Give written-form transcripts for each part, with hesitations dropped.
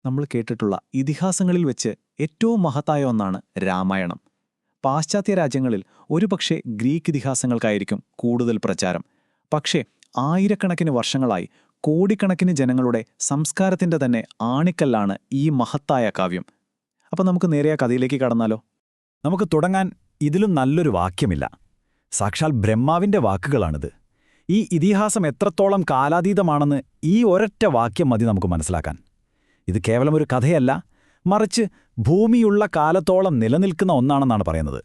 നമ്മൾ കേട്ടിട്ടുള്ള ഇതിഹാസങ്ങളിൽ വെച്ച് ഏറ്റവും മഹത്തായ ഒന്നാണ് രാമായണം. പാശ്ചാത്യ രാജ്യങ്ങളിൽ ഒരുപക്ഷെ ഗ്രീക്ക് ഇതിഹാസങ്ങൾക്കായിരിക്കും കൂടുതൽ പ്രചാരം. പക്ഷേ ആയിരക്കണക്കിന് വർഷങ്ങളായി കോടിക്കണക്കിന് ജനങ്ങളുടെ സംസ്കാരത്തിന്റെ തന്നെ ആണിക്കല്ലാണ് ഈ മഹത്തായ കാവ്യം. അപ്പം നമുക്ക് നേരെ ആ കഥയിലേക്ക് കടന്നാലോ? നമുക്ക് തുടങ്ങാൻ ഇതിലും നല്ലൊരു വാക്യമില്ല. സാക്ഷാൽ ബ്രഹ്മാവിന്റെ വാക്കുകളാണിത്. ഈ ഇതിഹാസം എത്രത്തോളം കാലാതീതമാണെന്ന് ഈ ഒരൊറ്റ വാക്യം മതി നമുക്ക് മനസ്സിലാക്കാൻ. ഇത് കേവലം ഒരു കഥയല്ല, മറിച്ച് ഭൂമിയുള്ള കാലത്തോളം നിലനിൽക്കുന്ന ഒന്നാണെന്നാണ് പറയുന്നത്.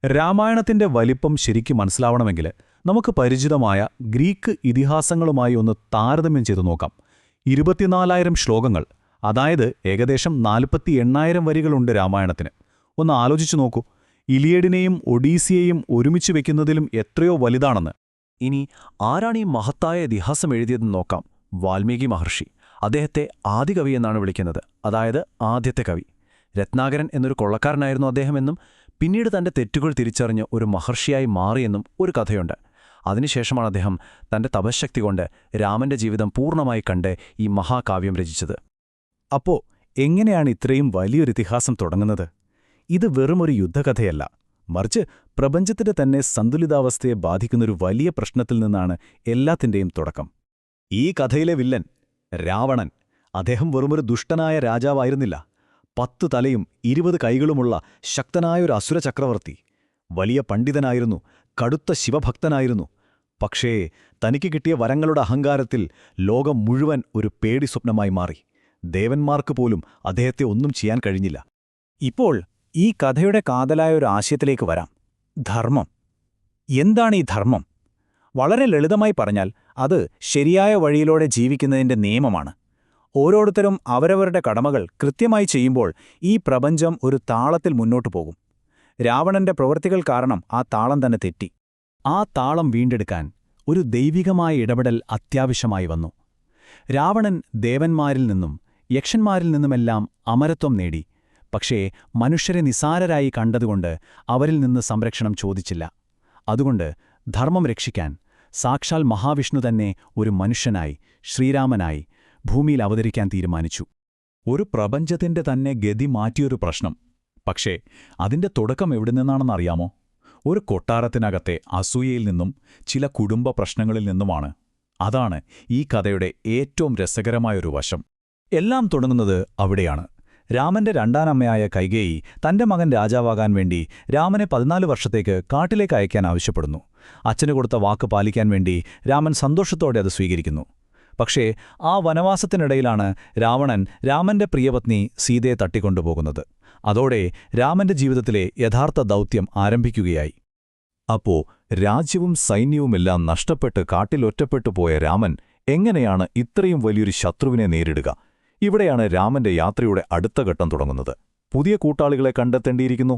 രാമായണത്തിന്റെ വലിപ്പം ശരിക്കും മനസ്സിലാവണമെങ്കിൽ നമുക്ക് പരിചിതമായ ഗ്രീക്ക് ഇതിഹാസങ്ങളുമായി ഒന്ന് താരതമ്യം ചെയ്തു നോക്കാം. 24,000 ശ്ലോകങ്ങൾ, അതായത് ഏകദേശം 48,000 വരികളുണ്ട് രാമായണത്തിന്. ഒന്ന് ആലോചിച്ചു നോക്കൂ, ഇലിയഡിനെയും ഒഡീസിയെയും ഒരുമിച്ച് വെക്കുന്നതിലും എത്രയോ വലുതാണെന്ന്. ഇനി ആരാണ് ഈ മഹത്തായ ഇതിഹാസം എഴുതിയതെന്ന് നോക്കാം. വാൽമീകി മഹർഷി. അദ്ദേഹത്തെ ആദികവി എന്നാണ് വിളിക്കുന്നത്, അതായത് ആദ്യത്തെ കവി. രത്നാകരൻ എന്നൊരു കൊള്ളക്കാരനായിരുന്നു അദ്ദേഹമെന്നും പിന്നീട് തന്റെ തെറ്റുകൾ തിരിച്ചറിഞ്ഞ് ഒരു മഹർഷിയായി മാറിയെന്നും ഒരു കഥയുണ്ട്. അതിനുശേഷമാണ് അദ്ദേഹം തന്റെ തപശക്തി കൊണ്ട് രാമന്റെ ജീവിതം പൂർണ്ണമായി കണ്ട് ഈ മഹാകാവ്യം രചിച്ചത്. അപ്പോ എങ്ങനെയാണ് ഇത്രയും വലിയൊരു ഇതിഹാസം തുടങ്ങുന്നത്? ഇത് വെറുമൊരു യുദ്ധകഥയല്ല, മറിച്ച് പ്രപഞ്ചത്തിന്റെ തന്നെ സന്തുലിതാവസ്ഥയെ ബാധിക്കുന്നൊരു വലിയ പ്രശ്നത്തിൽ നിന്നാണ് എല്ലാത്തിന്റെയും തുടക്കം. ഈ കഥയിലെ വില്ലൻ രാവണൻ, അദ്ദേഹം വെറുമൊരു ദുഷ്ടനായ രാജാവായിരുന്നില്ല. 10 തലയും 20 കൈകളുമുള്ള ശക്തനായൊരു അസുര ചക്രവർത്തി. വലിയ പണ്ഡിതനായിരുന്നു, കടുത്ത ശിവഭക്തനായിരുന്നു. പക്ഷേ തനിക്ക് കിട്ടിയ വരങ്ങളുടെ അഹങ്കാരത്തിൽ ലോകം മുഴുവൻ ഒരു പേടി സ്വപ്നമായി മാറി. ദേവന്മാർക്ക് പോലും അദ്ദേഹത്തെ ഒന്നും ചെയ്യാൻ കഴിഞ്ഞില്ല. ഇപ്പോൾ ഈ കഥയുടെ കാതലായ ഒരു ആശയത്തിലേക്ക് വരാം. ധർമ്മം. എന്താണ് ഈ ധർമ്മം? വളരെ ലളിതമായി പറഞ്ഞാൽ അത് ശരിയായ വഴിയിലൂടെ ജീവിക്കുന്നതിന്റെ നിയമമാണ്. ഓരോരുത്തരും അവരവരുടെ കടമകൾ കൃത്യമായി ചെയ്യുമ്പോൾ ഈ പ്രപഞ്ചം ഒരു താളത്തിൽ മുന്നോട്ടു പോകും. രാവണന്റെ പ്രവൃത്തികൾ കാരണം ആ താളം തന്നെ തെറ്റി. ആ താളം വീണ്ടെടുക്കാൻ ഒരു ദൈവികമായ ഇടപെടൽ അത്യാവശ്യമായി വന്നു. രാവണൻ ദേവന്മാരിൽ നിന്നും യക്ഷന്മാരിൽ നിന്നുമെല്ലാം അമരത്വം നേടി. പക്ഷേ മനുഷ്യരെ നിസാരരായി കണ്ടതുകൊണ്ട് അവരിൽ നിന്ന് സംരക്ഷണം ചോദിച്ചില്ല. അതുകൊണ്ട് ധർമ്മം രക്ഷിക്കാൻ സാക്ഷാൽ മഹാവിഷ്ണു തന്നെ ഒരു മനുഷ്യനായി, ശ്രീരാമനായി ഭൂമിയിൽ അവതരിക്കാൻ തീരുമാനിച്ചു. ഒരു പ്രപഞ്ചത്തിന്റെ തന്നെ ഗതി മാറ്റിയൊരു പ്രശ്നം. പക്ഷേ അതിന്റെ തുടക്കം എവിടെ നിന്നാണെന്നറിയാമോ? ഒരു കൊട്ടാരത്തിനകത്തെ അസൂയയിൽ നിന്നും ചില കുടുംബ പ്രശ്നങ്ങളിൽ നിന്നുമാണ്. അതാണ് ഈ കഥയുടെ ഏറ്റവും രസകരമായൊരു വശം. എല്ലാം തുടങ്ങുന്നത് അവിടെയാണ്. രാമന്റെ രണ്ടാനമ്മയായ കൈകേയി തന്റെ മകൻ രാജാവാകാൻ വേണ്ടി രാമനെ 14 വർഷത്തേക്ക് കാട്ടിലേക്ക് അയക്കാൻ ആവശ്യപ്പെടുന്നു. അച്ഛന് കൊടുത്ത വാക്ക് പാലിക്കാൻ വേണ്ടി രാമൻ സന്തോഷത്തോടെ അത് സ്വീകരിക്കുന്നു. പക്ഷേ ആ വനവാസത്തിനിടയിലാണ് രാവണൻ രാമന്റെ പ്രിയപത്നി സീതയെ തട്ടിക്കൊണ്ടുപോകുന്നത്. അതോടെ രാമന്റെ ജീവിതത്തിലെ യഥാർത്ഥ ദൗത്യം ആരംഭിക്കുകയായി. അപ്പോ രാജ്യവും സൈന്യവുമെല്ലാം നഷ്ടപ്പെട്ട് കാട്ടിലൊറ്റപ്പെട്ടു പോയ രാമൻ എങ്ങനെയാണ് ഇത്രയും വലിയൊരു ശത്രുവിനെ നേരിടുക? ഇവിടെയാണ് രാമന്റെ യാത്രയുടെ അടുത്ത ഘട്ടം തുടങ്ങുന്നത്. പുതിയ കൂട്ടാളികളെ കണ്ടെത്തേണ്ടിയിരിക്കുന്നു.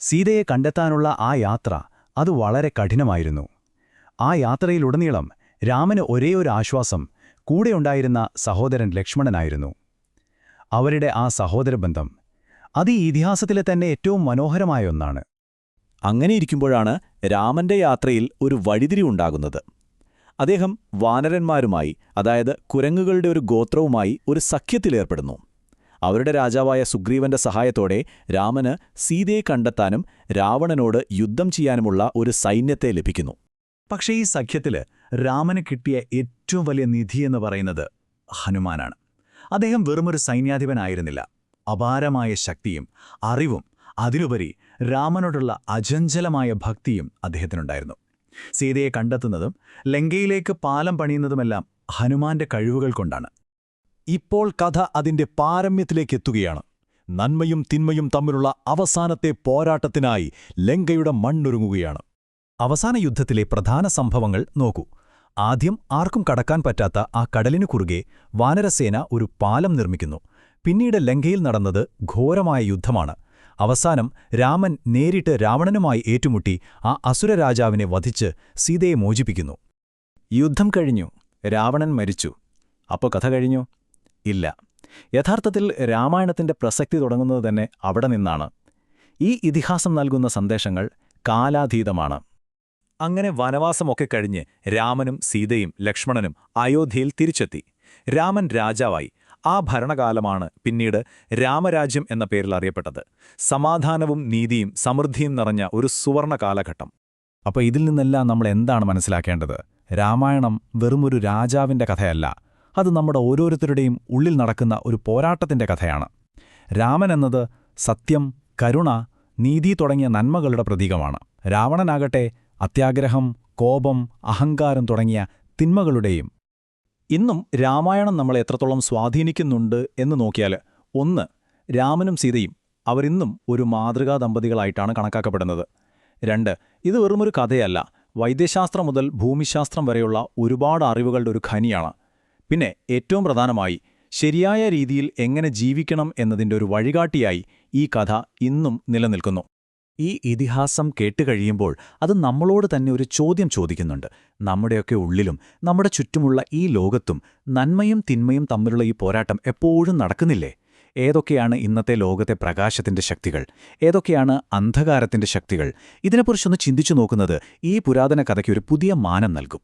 സീതയെ കണ്ടെത്താനുള്ള ആ യാത്ര അത് വളരെ കഠിനമായിരുന്നു. ആ യാത്രയിലുടനീളം രാമന് ഒരേയൊരു ആശ്വാസം കൂടെയുണ്ടായിരുന്ന സഹോദരൻ ലക്ഷ്മണനായിരുന്നു. അവരുടെ ആ സഹോദരബന്ധം അത് ഈ ഇതിഹാസത്തിലെ തന്നെ ഏറ്റവും മനോഹരമായ ഒന്നാണ്. അങ്ങനെയിരിക്കുമ്പോഴാണ് രാമന്റെ യാത്രയിൽ ഒരു വഴിതിരിവുണ്ടാകുന്നത്. അദ്ദേഹം വാനരന്മാരുമായി, അതായത് കുരങ്ങുകളുടെ ഒരു ഗോത്രവുമായി ഒരു സഖ്യത്തിലേർപ്പെടുന്നു. അവരുടെ രാജാവായ സുഗ്രീവന്റെ സഹായത്തോടെ രാമന് സീതയെ കണ്ടെത്താനും രാവണനോട് യുദ്ധം ചെയ്യാനുമുള്ള ഒരു സൈന്യത്തെ ലഭിക്കുന്നു. പക്ഷേ ഈ സഖ്യത്തില് രാമന് കിട്ടിയ ഏറ്റവും വലിയ നിധിയെന്ന് പറയുന്നത് ഹനുമാനാണ്. അദ്ദേഹം വെറുമൊരു സൈന്യാധിപനായിരുന്നില്ല. അപാരമായ ശക്തിയും അറിവും അതിലുപരി രാമനോടുള്ള അചഞ്ചലമായ ഭക്തിയും അദ്ദേഹത്തിനുണ്ടായിരുന്നു. സീതയെ കണ്ടെത്തുന്നതും ലങ്കയിലേക്ക് പാലം പണിയുന്നതുമെല്ലാം ഹനുമാന്റെ കഴിവുകൾ കൊണ്ടാണ്. ഇപ്പോൾ കഥ അതിന്റെ പാരമ്യത്തിലേക്കെത്തുകയാണ്. നന്മയും തിന്മയും തമ്മിലുള്ള അവസാനത്തെ പോരാട്ടത്തിനായി ലങ്കയുടെ മണ്ണൊരുങ്ങുകയാണ്. അവസാന യുദ്ധത്തിലെ പ്രധാന സംഭവങ്ങൾ നോക്കൂ. ആദ്യം ആർക്കും കടക്കാൻ പറ്റാത്ത ആ കടലിനു കുറുകെ വാനരസേന ഒരു പാലം നിർമ്മിക്കുന്നു. പിന്നീട് ലങ്കയിൽ നടന്നത് ഘോരമായ യുദ്ധമാണ്. അവസാനം രാമൻ നേരിട്ട് രാവണനുമായി ഏറ്റുമുട്ടി ആ അസുരരാജാവിനെ വധിച്ച് സീതയെ മോചിപ്പിക്കുന്നു. യുദ്ധം കഴിഞ്ഞു, രാവണൻ മരിച്ചു. അപ്പോൾ കഥ കഴിഞ്ഞു? ഇല്ല. യഥാർത്ഥത്തിൽ രാമായണത്തിന്റെ പ്രസക്തി തുടങ്ങുന്നത് തന്നെ അവിടെ നിന്നാണ്. ഈ ഇതിഹാസം നൽകുന്ന സന്ദേശങ്ങൾ കാലാതീതമാണ്. അങ്ങനെ വനവാസമൊക്കെ കഴിഞ്ഞ് രാമനും സീതയും ലക്ഷ്മണനും അയോധ്യയിൽ തിരിച്ചെത്തി. രാമൻ രാജാവായി. ആ ഭരണകാലമാണ് പിന്നീട് രാമരാജ്യം എന്ന പേരിൽ അറിയപ്പെട്ടത്. സമാധാനവും നീതിയും സമൃദ്ധിയും നിറഞ്ഞ ഒരു സുവർണ കാലഘട്ടം. അപ്പോൾ ഇതിൽ നിന്നെല്ലാം നമ്മൾ എന്താണ് മനസ്സിലാക്കേണ്ടത്? രാമായണം വെറുമൊരു രാജാവിൻ്റെ കഥയല്ല, അത് നമ്മുടെ ഓരോരുത്തരുടെയും ഉള്ളിൽ നടക്കുന്ന ഒരു പോരാട്ടത്തിൻ്റെ കഥയാണ്. രാമൻ എന്നത് സത്യം, കരുണ, നീതി തുടങ്ങിയ നന്മകളുടെ പ്രതീകമാണ്. രാവണനാകട്ടെ അത്യാഗ്രഹം, കോപം, അഹങ്കാരം തുടങ്ങിയ തിന്മകളുടെയും. ഇന്നും രാമായണം നമ്മളെ എത്രത്തോളം സ്വാധീനിക്കുന്നുണ്ട് എന്ന് നോക്കിയാൽ, ഒന്ന്, രാമനും സീതയും അവരിന്നും ഒരു മാതൃകാ ദമ്പതികളായിട്ടാണ് കണക്കാക്കപ്പെടുന്നത്. രണ്ട്, ഇത് വെറുമൊരു കഥയല്ല, വൈദ്യശാസ്ത്രം മുതൽ ഭൂമിശാസ്ത്രം വരെയുള്ള ഒരുപാട് അറിവുകളുടെ ഒരു ഖനിയാണ്. പിന്നെ ഏറ്റവും പ്രധാനമായി, ശരിയായ രീതിയിൽ എങ്ങനെ ജീവിക്കണം എന്നതിൻ്റെ ഒരു വഴികാട്ടിയായി ഈ കഥ ഇന്നും നിലനിൽക്കുന്നു. ഈ ഇതിഹാസം കേട്ടുകഴിയുമ്പോൾ അത് നമ്മളോട് തന്നെ ഒരു ചോദ്യം ചോദിക്കുന്നുണ്ട്. നമ്മുടെയൊക്കെ ഉള്ളിലും നമ്മുടെ ചുറ്റുമുള്ള ഈ ലോകത്തും നന്മയും തിന്മയും തമ്മിലുള്ള ഈ പോരാട്ടം എപ്പോഴും നടക്കുന്നില്ലേ? ഏതൊക്കെയാണ് ഇന്നത്തെ ലോകത്തെ പ്രകാശത്തിന്റെ ശക്തികൾ, ഏതൊക്കെയാണ് അന്ധകാരത്തിന്റെ ശക്തികൾ? ഇതിനെക്കുറിച്ചൊന്ന് ചിന്തിച്ചു നോക്കുന്നത് ഈ പുരാതന കഥയ്ക്ക് ഒരു പുതിയ മാനം നൽകും.